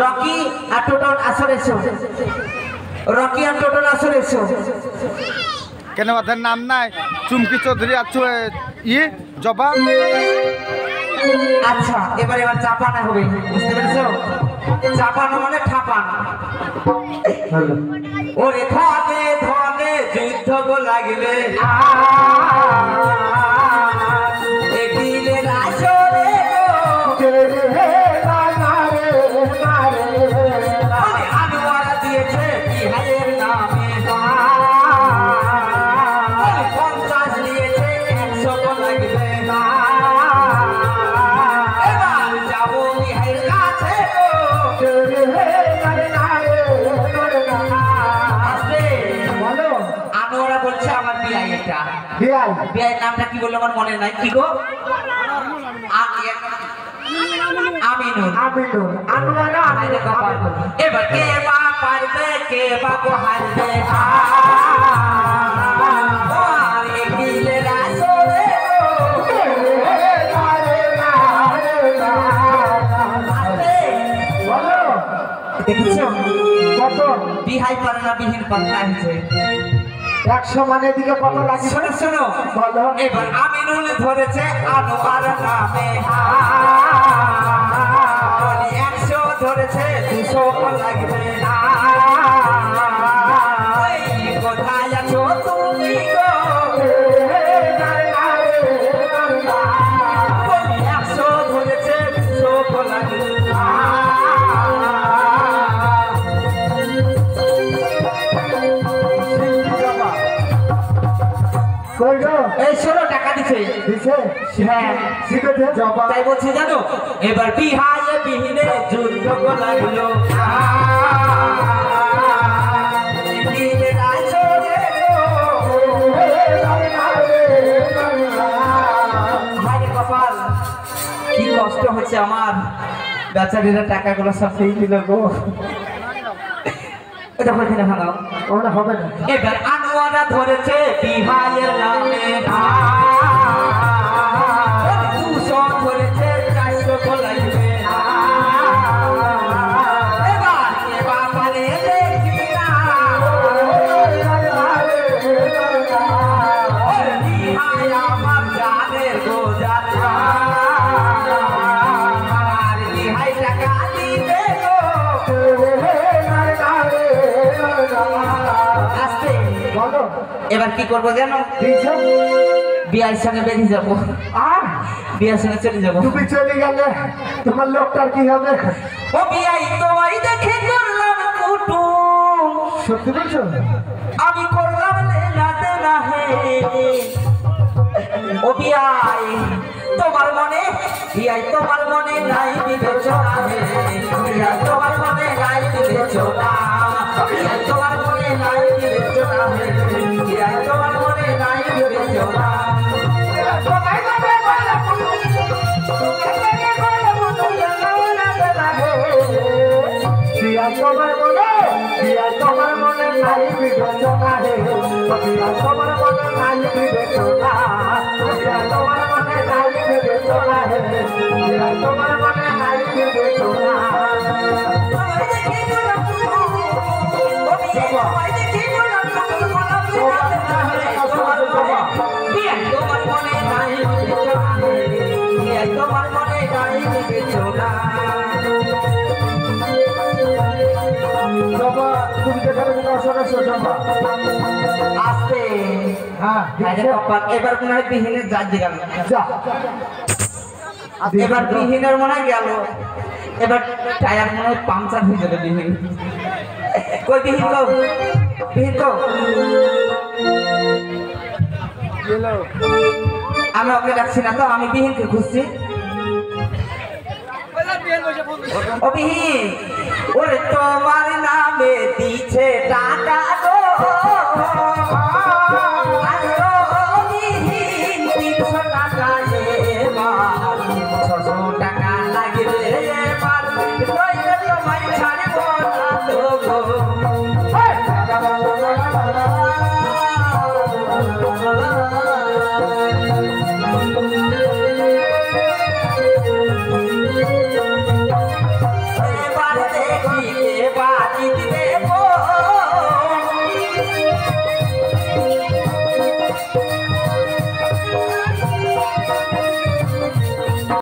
Rocky আর টোটন আসরে এসো, Rocky আর টোটন আসরে এসো। কেন ওদের নাম নাই? চুমকি চৌধুরী আছো ইয়ে জবা। আচ্ছা এবার চাপানো হবে, বুঝতে পেরেছো? চাপানো মানে ঠাপানো। ওরে ধনে ধনে যুদ্ধ গো লাগলে এগিলের আসরে আনোয়ারা দিয়েছে বিহাইয়ের নামে 50 দিয়েছে 100 গো লাগলে এবার যাবো বিহাইয়ের কাছে। আনোয়ারা বলছে আমার বিয়াই, এটা বিয়াই নামটা কি বললো আমার মনে নাই। কি গো? আমিনুল। আনোয়ারা এবার কে বা পারবে কে বা গো হারবে দেখেছো কত বিহাই পারে না বিহীন কথা হয়েছে 100 মানে দিকে কত লাগে? শোনো শোনো বলো। এবার আমিনুল ধরেছে আনোয়ার নামে 100 ধরেছে 200 লাগবে কোথায় আছো তুমি গো 100 ধরেছে 200 লাগবে। এই 16 টাকা দিছে। হ্যাঁ তাই বলছি জানো। এবার বিহায়ে বিহীনে যুদ্ধ গো লাগলো কপাল কি কষ্ট হচ্ছে আমার, বেচারিরা টাকাগুলো সব ফেলে দিল গো। এটা ওখানে ভাঙাও ওটা হবে না। এবার আনোয়ারা ধরেছে বিহাইয়ের নামে 200 ধরেছে 400 গো লাগবে এবার কে বাপারে দেখি না বিহাই আমার জানের গো যাত্রা আর বিহাই টাকা দিবে গো। এবার কি করবো জানো? বিয়ের সঙ্গে বেরিয়ে যাবো, বিয়ের সঙ্গে চলে যাবো। তুমি চলে গেলে তোমার লোকটার কি হবে? ও বিয়াই তোমায় দেখে করলাম কুটুম। সত্যি বলছো? আমি করলাম লেলাতে না হে। ও বিয়াই তোমার মনে, বিয়াই তোমার মনে নাই বিবেচনা হে। বিয়াই তোমার মনে নাই বিবেচনা, বিয়াই তোমার মনে নাই বিবেচনা হে। বিয়াই তোমার মনে নাই বিবেচনা। তোমার মনে নাই বিবেচনা হে। বিয়াই তোমার মনে নাই বিবেচনা বিয়াই তোমার মনে নাই বিবেচনা হে বিয়াই তোমার মনে নাই বিবেচনা বাবা তুমি যেখানে আসো বাবা আস্তে হ্যাঁ এবার মনে হয় বিহীনের জাত দিলাম যা এবার বিহীনের মনে হয় গেল এবার টায়ার মনে হয় পাংচার হয়ে যাবে বিহীন কই বিহীন কো বিহীন কো আমি ওকে ডাকছি না তো আমি বিহীনকে খুঁজছি ও বিহীন ওরে তোমার নামে দিছে টাকা গো আরো বিহীন 300 টাকা এবার 600 টাকা লাগবে এবার নইলে তোমায় ছাড়ব না তো গো